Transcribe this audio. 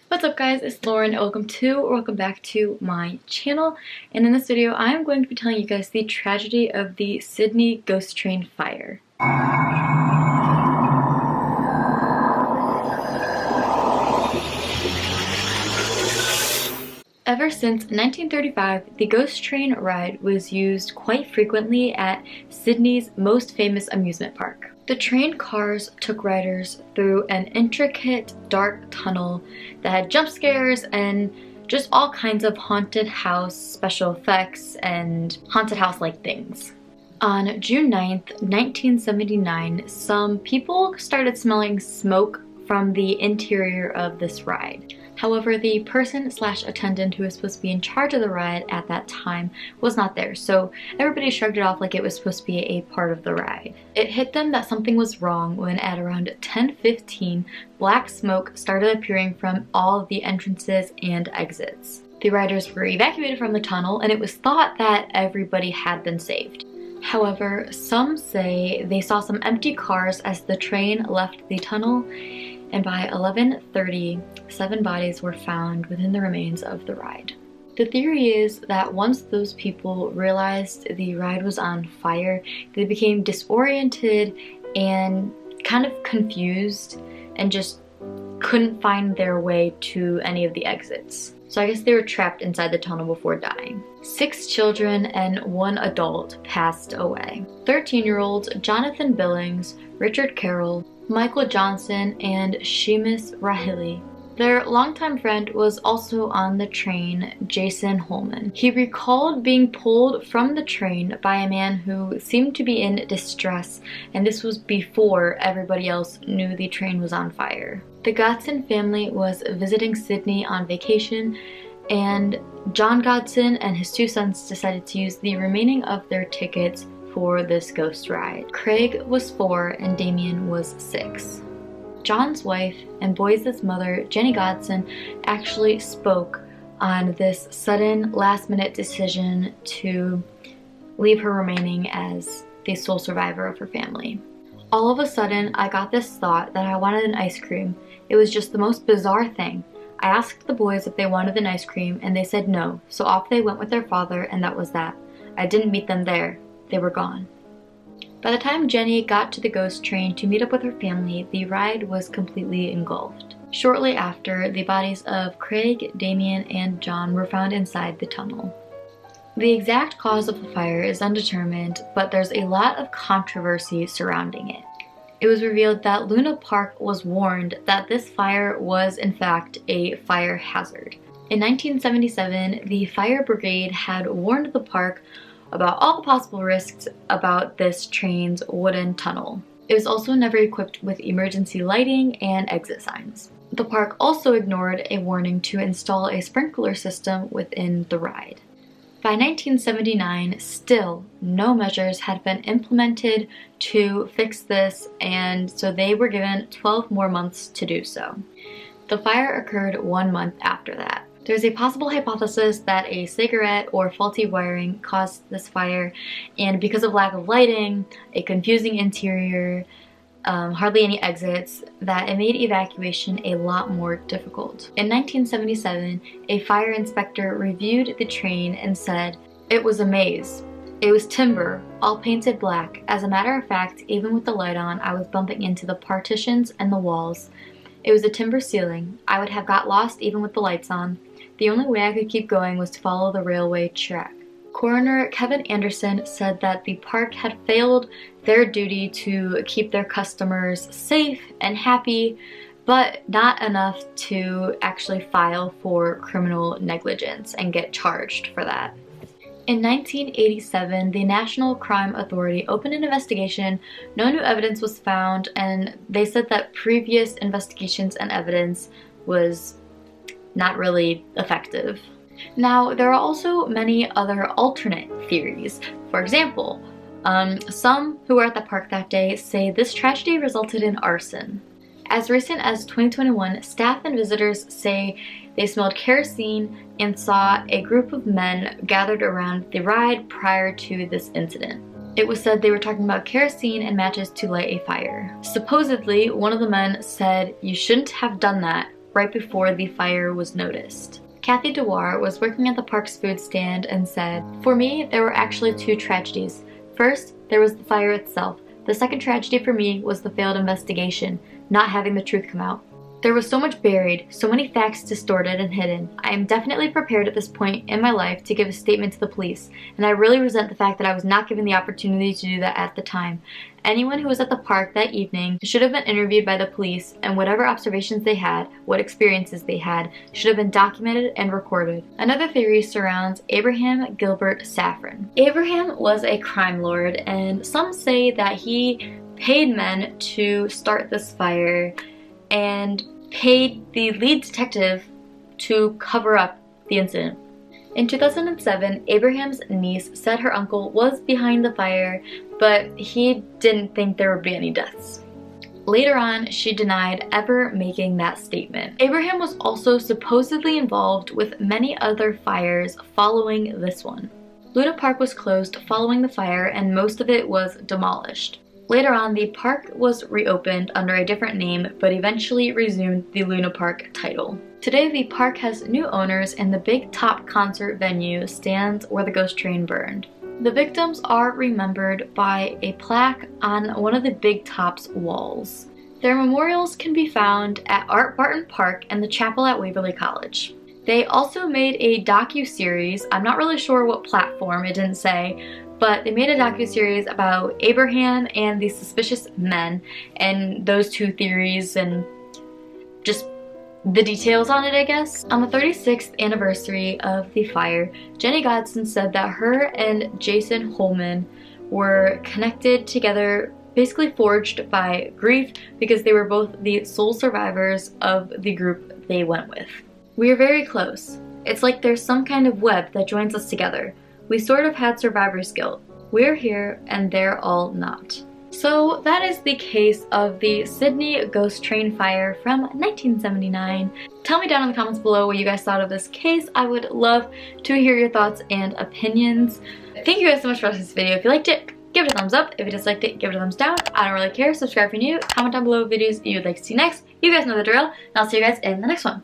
What's up guys, it's Lauren. Welcome back to my channel, and in this video I am going to be telling you guys the tragedy of the Sydney ghost train fire. Ever since 1935, the ghost train ride was used quite frequently at Sydney's most famous amusement park. The train cars took riders through an intricate, dark tunnel that had jump scares and just all kinds of haunted house special effects and haunted house-like things. On June 9th, 1979, some people started smelling smoke from the interior of this ride. However, the person/attendant who was supposed to be in charge of the ride at that time was not there, so everybody shrugged it off like it was supposed to be a part of the ride. It hit them that something was wrong when at around 10:15, black smoke started appearing from all of the entrances and exits. The riders were evacuated from the tunnel, and it was thought that everybody had been saved. However, some say they saw some empty cars as the train left the tunnel, and by 11:30, 7 bodies were found within the remains of the ride. The theory is that once those people realized the ride was on fire, they became disoriented and kind of confused and just couldn't find their way to any of the exits. So I guess they were trapped inside the tunnel before dying. 6 children and 1 adult passed away. 13-year-olds Jonathan Billings, Richard Carroll, Michael Johnson, and Seamus Rahilly. Their longtime friend was also on the train, Jason Holman. He recalled being pulled from the train by a man who seemed to be in distress, and this was before everybody else knew the train was on fire. The Godson family was visiting Sydney on vacation, and John Godson and his 2 sons decided to use the remaining of their tickets for this ghost ride. Craig was 4 and Damien was 6. John's wife and boys' mother, Jenny Godson, actually spoke on this sudden last-minute decision to leave her remaining as the sole survivor of her family. All of a sudden, I got this thought that I wanted an ice cream. It was just the most bizarre thing. I asked the boys if they wanted an ice cream, and they said no, so off they went with their father, and that was that. I didn't meet them there. They were gone. By the time Jenny got to the ghost train to meet up with her family, the ride was completely engulfed. Shortly after, the bodies of Craig, Damien, and John were found inside the tunnel. The exact cause of the fire is undetermined, but there's a lot of controversy surrounding it. It was revealed that Luna Park was warned that this fire was in fact a fire hazard. In 1977, the fire brigade had warned the park about all the possible risks about this train's wooden tunnel. It was also never equipped with emergency lighting and exit signs. The park also ignored a warning to install a sprinkler system within the ride. By 1979, still no measures had been implemented to fix this, and so they were given 12 more months to do so. The fire occurred 1 month after that. There's a possible hypothesis that a cigarette or faulty wiring caused this fire, and because of lack of lighting, a confusing interior, hardly any exits, that it made evacuation a lot more difficult. In 1977, a fire inspector reviewed the train and said, "It was a maze. It was timber, all painted black. As a matter of fact, even with the light on, I was bumping into the partitions and the walls. It was a timber ceiling. I would have got lost even with the lights on. The only way I could keep going was to follow the railway track." Coroner Kevin Anderson said that the park had failed their duty to keep their customers safe and happy, but not enough to actually file for criminal negligence and get charged for that. In 1987, the National Crime Authority opened an investigation. No new evidence was found, and they said that previous investigations and evidence was not really effective. Now, there are also many other alternate theories. For example, some who were at the park that day say this tragedy resulted in arson. As recent as 2021, staff and visitors say they smelled kerosene and saw a group of men gathered around the ride prior to this incident. It was said they were talking about kerosene and matches to light a fire. Supposedly, one of the men said, "You shouldn't have done that," right before the fire was noticed. Kathy Dewar was working at the park's food stand and said, "For me, there were actually two tragedies. First, there was the fire itself. The second tragedy for me was the failed investigation, not having the truth come out. There was so much buried, so many facts distorted and hidden. I am definitely prepared at this point in my life to give a statement to the police, and I really resent the fact that I was not given the opportunity to do that at the time. Anyone who was at the park that evening should have been interviewed by the police, and whatever observations they had, what experiences they had, should have been documented and recorded." Another theory surrounds Abraham Gilbert Safran. Abraham was a crime lord, and some say that he paid men to start this fire and paid the lead detective to cover up the incident. In 2007, Abraham's niece said her uncle was behind the fire, but he didn't think there would be any deaths. Later on, she denied ever making that statement. Abraham was also supposedly involved with many other fires following this one. Luna Park was closed following the fire, and most of it was demolished. Later on, the park was reopened under a different name, but eventually resumed the Luna Park title. Today, the park has new owners, and the Big Top concert venue stands where the ghost train burned. The victims are remembered by a plaque on one of the Big Top's walls. Their memorials can be found at Art Barton Park and the chapel at Waverly College. They also made a docu-series, I'm not really sure what platform, it didn't say, but they made a docu-series about Abraham and the suspicious men and those two theories and just the details on it, I guess. On the 36th anniversary of the fire, Jenny Godson said that her and Jason Holman were connected together, basically forged by grief, because they were both the sole survivors of the group they went with. "We are very close. It's like there's some kind of web that joins us together. We sort of had survivor's guilt. We're here and they're all not." So that is the case of the Sydney ghost train fire from 1979. Tell me down in the comments below what you guys thought of this case. I would love to hear your thoughts and opinions. Thank you guys so much for watching this video. If you liked it, give it a thumbs up. If you disliked it, give it a thumbs down. I don't really care. Subscribe if you're new. Comment down below videos you would like to see next. You guys know the drill, and I'll see you guys in the next one.